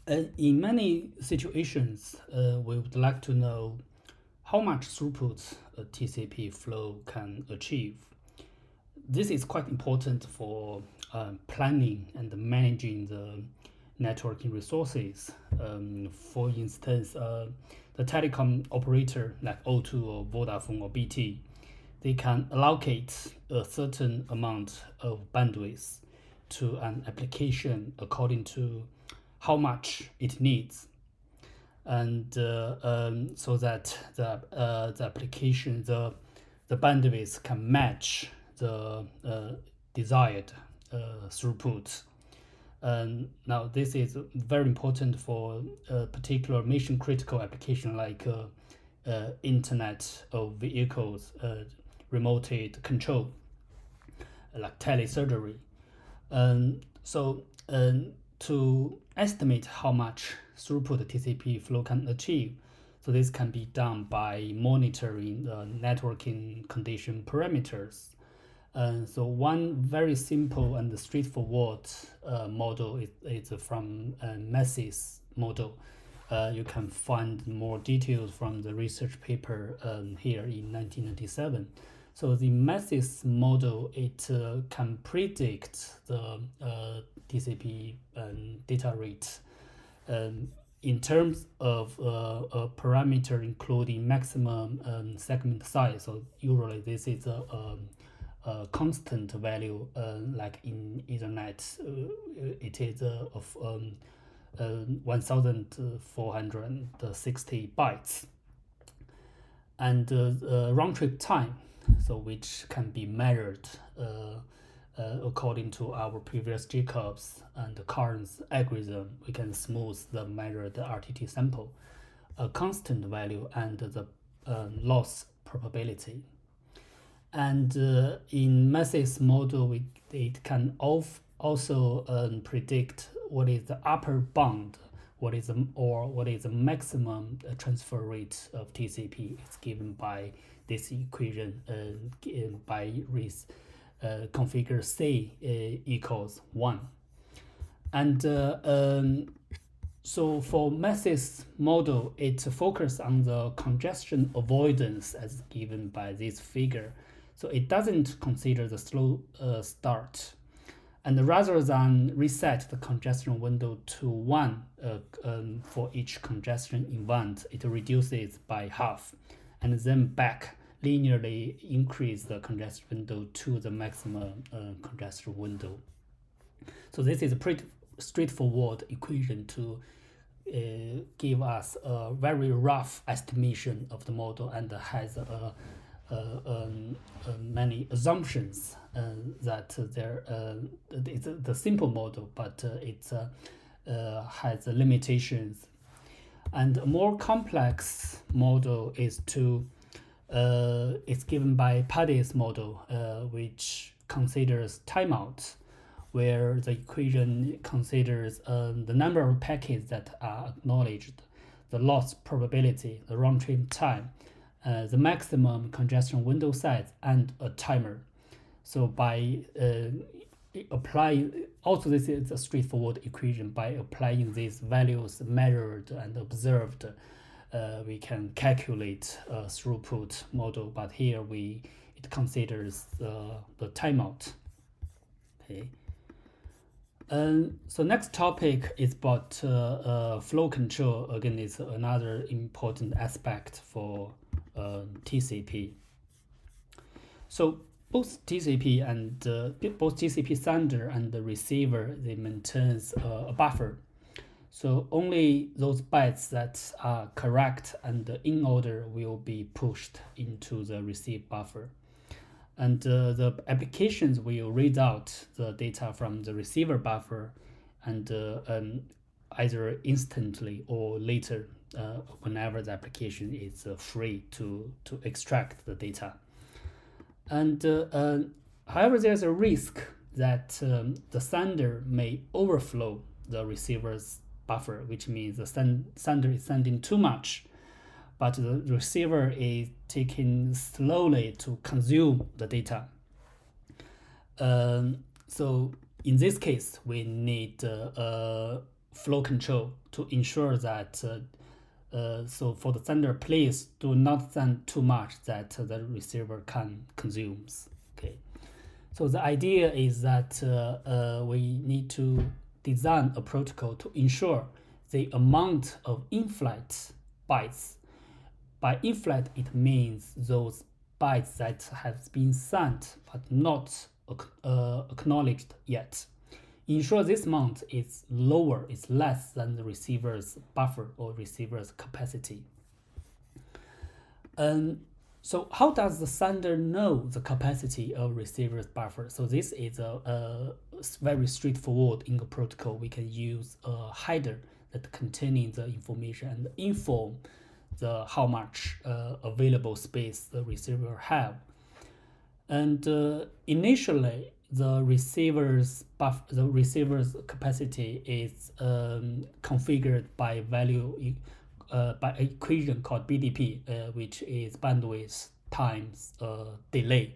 In many situations, we would like to know how much throughput a TCP flow can achieve. This is quite important for planning and managing the networking resources. For instance, the telecom operator like O2 or Vodafone or BT, they can allocate a certain amount of bandwidth to an application according to how much it needs, and so that the application, the bandwidth can match the desired throughput. And now this is very important for a particular mission critical application like internet of vehicles, remote control, like telesurgery. So to estimate how much throughput TCP flow can achieve, so this can be done by monitoring the networking condition parameters. So one very simple and straightforward model is from Massey's model. You can find more details from the research paper here in 1997. So the Massey's model, it can predict the TCP data rate in terms of a parameter including maximum segment size. So usually this is a constant value, like in Ethernet, it is of 1460 bytes, and round trip time, so which can be measured according to our previous Jacobs and Carnes algorithm. We can smooth the measured RTT sample, a constant value, and the loss probability. And in Massey's model, it can also predict what is the upper bound, what is the maximum transfer rate of TCP. It's given by this equation by configure C equals 1. And so for Massey's model, it focuses on the congestion avoidance as given by this figure. So it doesn't consider the slow start. And rather than reset the congestion window to 1 for each congestion event, it reduces by half and then back linearly increase the congestion window to the maximum congestion window. So this is a pretty straightforward equation to give us a very rough estimation of the model, and has many assumptions that it's the simple model, but it has limitations. And a more complex model is given by Paddy's model, which considers timeout, where the equation considers the number of packets that are acknowledged, the loss probability, the round trip time, the maximum congestion window size, and a timer. So by applying, also this is a straightforward equation, by applying these values measured and observed, we can calculate a throughput model, but here it considers the timeout. Okay. So next topic is about flow control. Again, it's another important aspect for TCP. So both TCP sender and the receiver, they maintain a buffer. So only those bytes that are correct and in order will be pushed into the receive buffer. And the applications will read out the data from the receiver buffer, and either instantly or later, whenever the application is free to extract the data. And however, there's a risk that the sender may overflow the receiver's buffer, which means the sender is sending too much, but the receiver is taking slowly to consume the data. So in this case, we need flow control to ensure that so for the sender, please do not send too much that the receiver can consume. Okay, so the idea is that we need to design a protocol to ensure the amount of in-flight bytes. By in-flight, it means those bytes that have been sent but not acknowledged yet. Ensure this amount is lower, is less than the receiver's buffer or receiver's capacity. So how does the sender know the capacity of receiver's buffer? So this is a very straightforward in the protocol. We can use a header that containing the information and inform the how much available space the receiver have. And initially, the receiver's capacity is configured by value by equation called BDP, which is bandwidth times delay.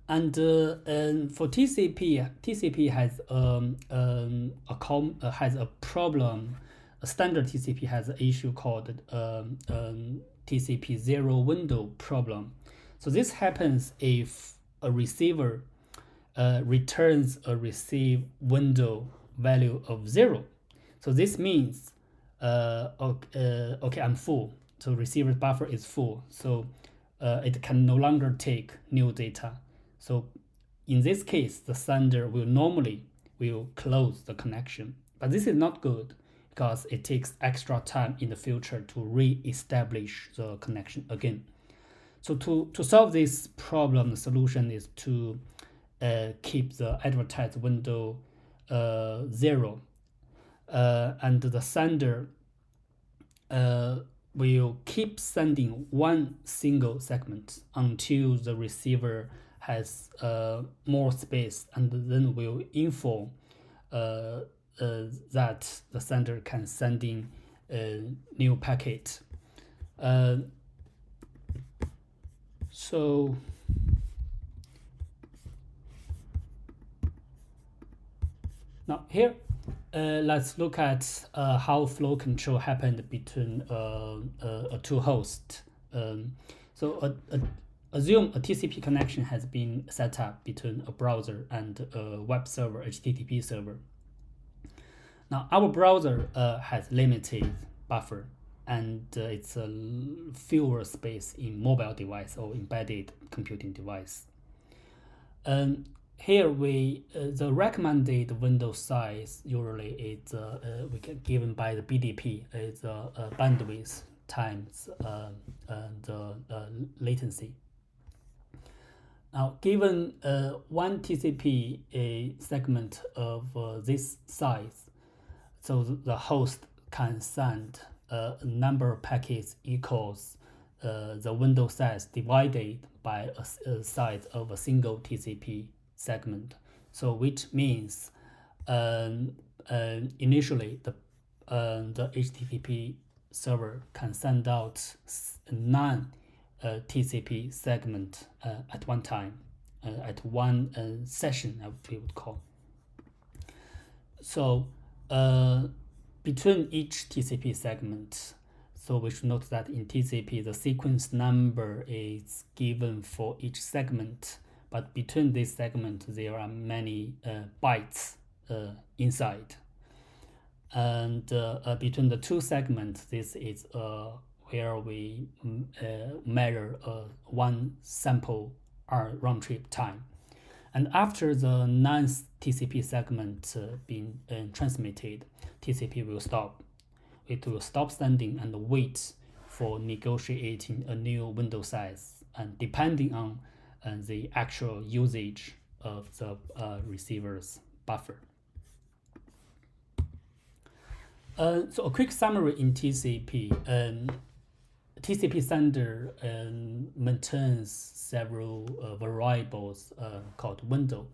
And for TCP has has a problem. A standard TCP has an issue called TCP zero window problem. So this happens if a receiver returns a receive window value of 0. So this means, okay, I'm full. So receiver's buffer is full. So it can no longer take new data. So in this case, the sender will normally close the connection. But this is not good because it takes extra time in the future to re-establish the connection again. So to solve this problem, the solution is to keep the advertised window 0, and the sender will keep sending one single segment until the receiver has more space, and then will inform that the sender can send in a new packet. So now here, let's look at how flow control happened between two hosts. So assume a TCP connection has been set up between a browser and a web server, HTTP server. Now our browser has limited buffer, and it's a fewer space in mobile device or embedded computing device. Here the recommended window size usually is we can given by the BDP is bandwidth times the latency. Now, given one TCP segment of this size, so the host can send a number of packets equals the window size divided by a size of a single TCP segment. So which means initially the HTTP server can send out 9 TCP segment at one time, at one session, we would call. So between each TCP segment, so we should note that in TCP, the sequence number is given for each segment, but between this segment, there are many bytes inside. And between the two segments, this is where we measure one sample round trip time. And after the 9th TCP segment being transmitted, TCP will stop. It will stop sending and wait for negotiating a new window size, and depending on the actual usage of the receiver's buffer. So a quick summary in TCP. TCP sender maintains several variables called window.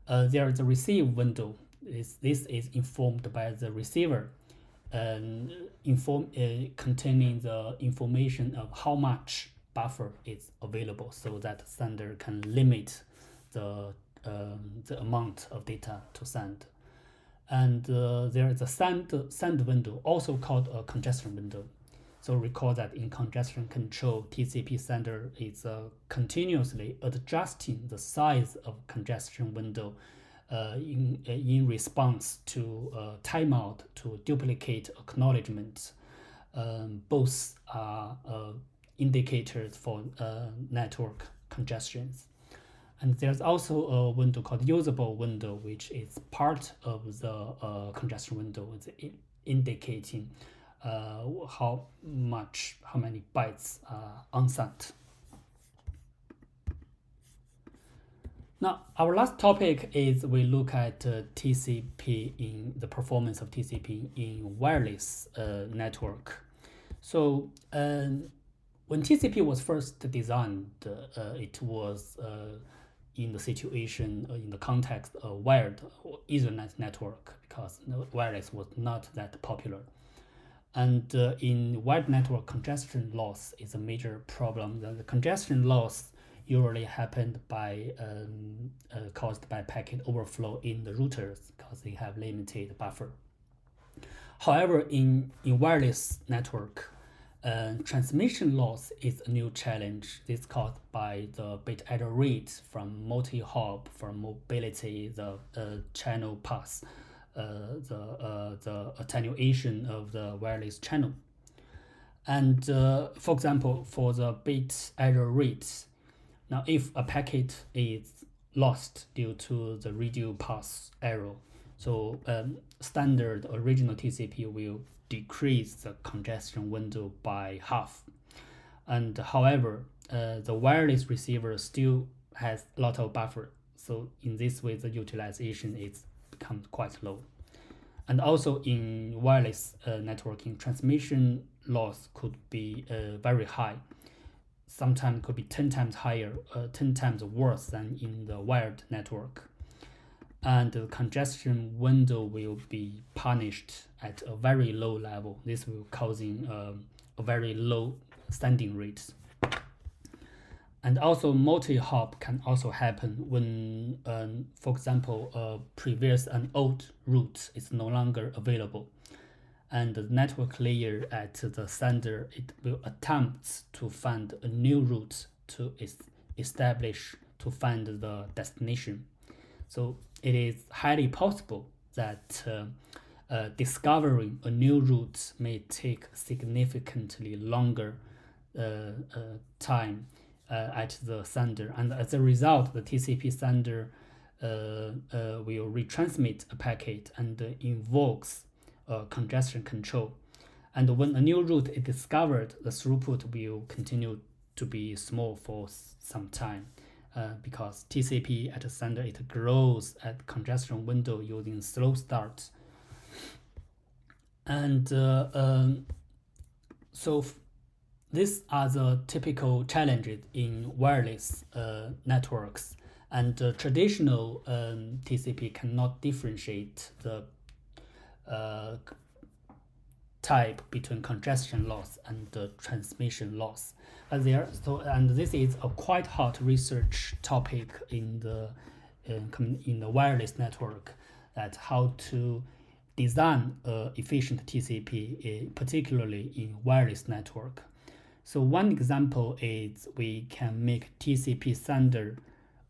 There is a receive window. This is informed by the receiver, containing the information of how much buffer is available, so that sender can limit the amount of data to send. And there is a send window, also called a congestion window. So recall that in congestion control, TCP sender is continuously adjusting the size of congestion window in response to timeout to duplicate acknowledgements. Both are indicators for network congestions. And there's also a window called usable window, which is part of the congestion window. It's indicating how many bytes are unsent. Now, our last topic is we look at TCP in the performance of TCP in wireless network. So when TCP was first designed, it was in the situation, in the context of wired or Ethernet network, because wireless was not that popular. And in wired network, congestion loss is a major problem. The congestion loss usually happened by caused by packet overflow in the routers because they have limited buffer. However, in wireless network, transmission loss is a new challenge. This is caused by the bit error rate from multi-hop, from mobility, the channel path, the attenuation of the wireless channel. And for example, for the bit error rate, now if a packet is lost due to the radio path error, so standard original TCP will decrease the congestion window by half. And however, the wireless receiver still has a lot of buffer. So in this way, the utilization is becomes quite low. And also in wireless networking, transmission loss could be very high. Sometimes could be 10 times higher, 10 times worse than in the wired network. And the congestion window will be punished at a very low level. This will causing a very low standing rates. And also multi-hop can also happen when, for example, a previous and old route is no longer available. And the network layer at the sender, it will attempt to find a new route to establish, to find the destination. So it is highly possible that discovering a new route may take significantly longer time at the sender. And as a result, the TCP sender will retransmit a packet and invokes congestion control. And when a new route is discovered, the throughput will continue to be small for some time because TCP at the sender, it grows at congestion window using slow start. And so these are the typical challenges in wireless networks. And traditional TCP cannot differentiate the type between congestion loss and transmission loss. And this is a quite hot research topic in the wireless network, that how to design efficient TCP, particularly in wireless network. So one example is we can make TCP sender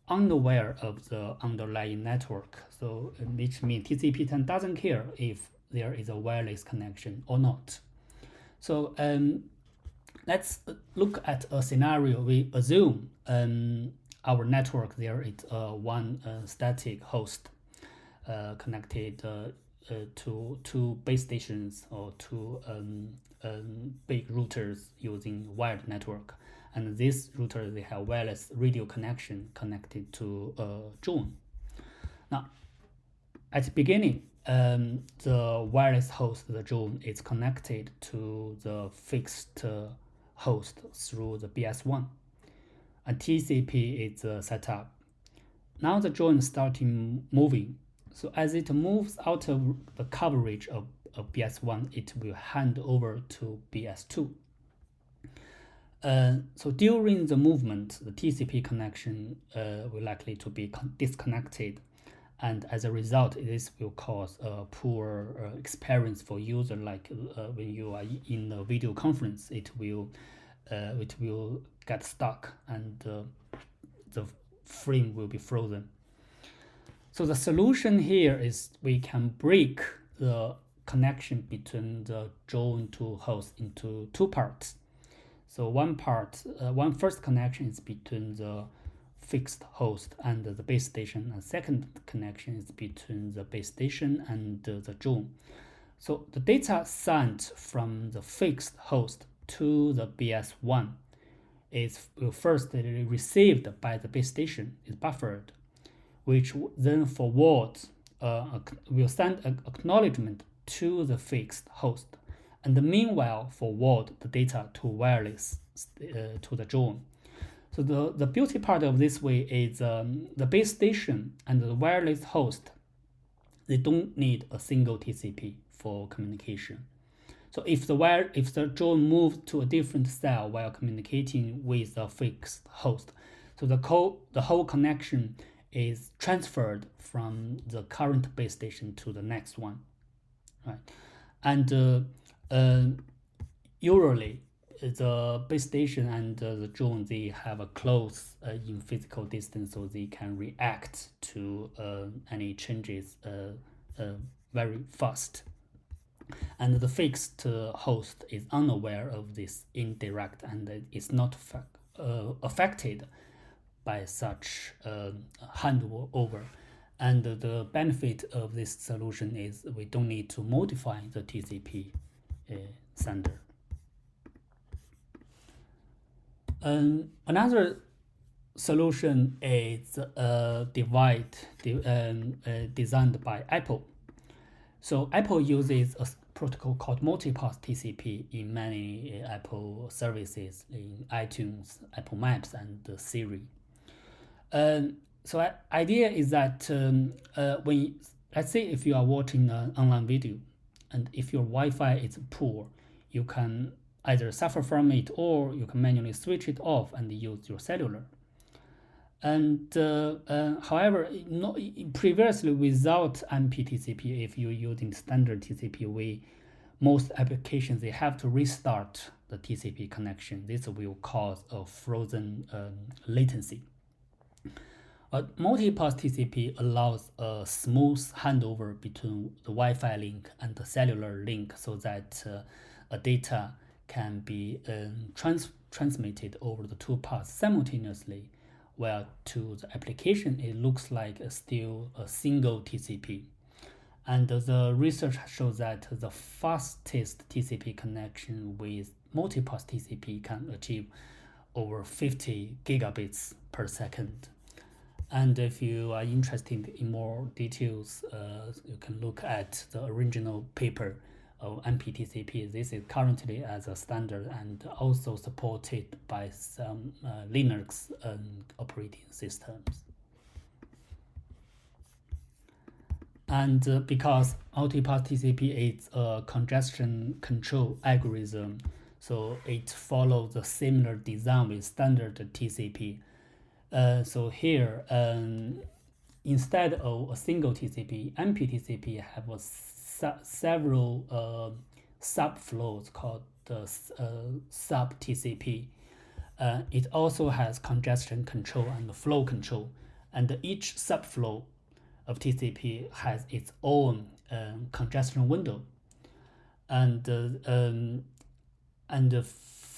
unaware of the underlying network. So which means TCP doesn't care if there is a wireless connection or not. So let's look at a scenario. We assume our network, there is one static host connected to two base stations or two big routers using wired network. And this router, they have wireless radio connection connected to Joon. Now, at the beginning, the wireless host, the Joon, is connected to the fixed host through the BS1. And TCP is set up. Now the Joon starting moving. So as it moves out of the coverage of BS1, it will hand over to BS2. So during the movement, the TCP connection will likely to be disconnected, and as a result, this will cause a poor experience for user. Like when you are in a video conference, it will get stuck and the frame will be frozen. So the solution here is we can break the connection between the drone to host into two parts. So one first connection is between the fixed host and the base station. A second connection is between the base station and the drone. So the data sent from the fixed host to the BS1 is first received by the base station, is buffered, which then forwards will send an acknowledgement to the fixed host, and meanwhile forward the data to wireless to the drone. So the beauty part of this way is the base station and the wireless host, they don't need a single TCP for communication. So if the drone moves to a different cell while communicating with a fixed host, so the whole connection is transferred from the current base station to the next one, right? And usually the base station and the drone, they have a close in physical distance, so they can react to any changes very fast. And the fixed host is unaware of this indirect and is not affected by such handover. And the benefit of this solution is we don't need to modify the TCP sender. Another solution is designed by Apple. So Apple uses a protocol called multipath TCP in many Apple services, in iTunes, Apple Maps, and Siri. So idea is that let's say if you are watching an online video, and if your Wi-Fi is poor, you can either suffer from it or you can manually switch it off and use your cellular. And however, previously without MPTCP, if you're using standard TCP, most applications, they have to restart the TCP connection. This will cause a frozen latency. But multipath TCP allows a smooth handover between the Wi-Fi link and the cellular link, so that a data can be transmitted over the two paths simultaneously, while to the application it looks like still a single TCP. And the research shows that the fastest TCP connection with multipath TCP can achieve over 50 gigabits per second. And if you are interested in more details, you can look at the original paper of MPTCP. This is currently as a standard and also supported by some Linux operating systems. And because multipath TCP is a congestion control algorithm, so it follows a similar design with standard TCP. So here, instead of a single TCP, MPTCP have several subflows called sub-TCP. It also has congestion control and flow control, and each subflow of TCP has its own congestion window. And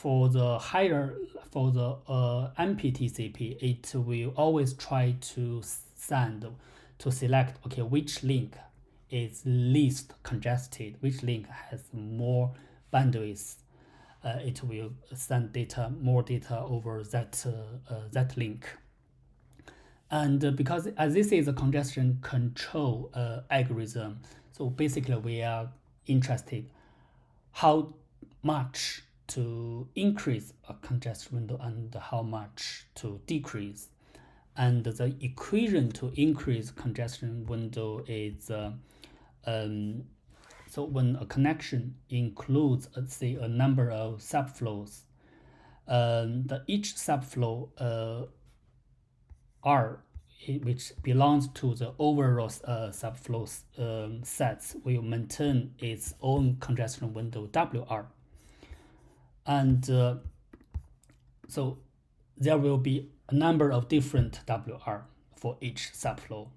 for the MPTCP, it will always try to select, okay, which link is least congested, which link has more bandwidth. It will send more data over that link. And because as this is a congestion control algorithm, so basically we are interested how much to increase a congestion window and how much to decrease. And the equation to increase congestion window is so when a connection includes, let's say, a number of subflows, each subflow R which belongs to the overall subflow sets will maintain its own congestion window WR. And so there will be a number of different WR for each subflow.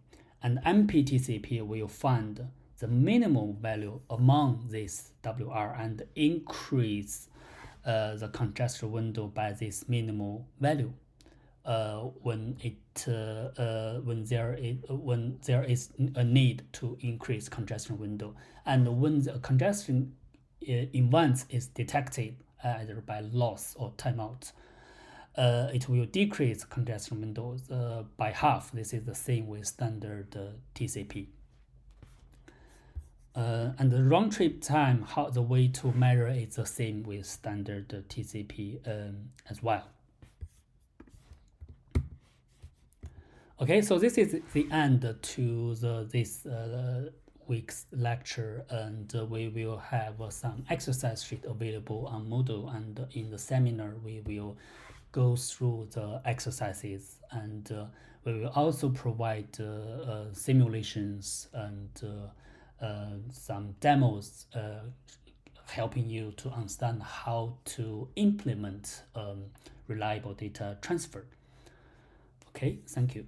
And MPTCP will find the minimum value among this WR and increase the congestion window by this minimal value when there is a need to increase congestion window, and when the congestion event is detected either by loss or timeout, it will decrease congestion windows by half. This is the same with standard TCP. And the round trip time, the way to measure is the same with standard TCP as well. Okay, so this is the end to this week's lecture, and we will have some exercise sheet available on Moodle, and in the seminar we will go through the exercises, and we will also provide simulations and some demos helping you to understand how to implement reliable data transfer. Okay, thank you.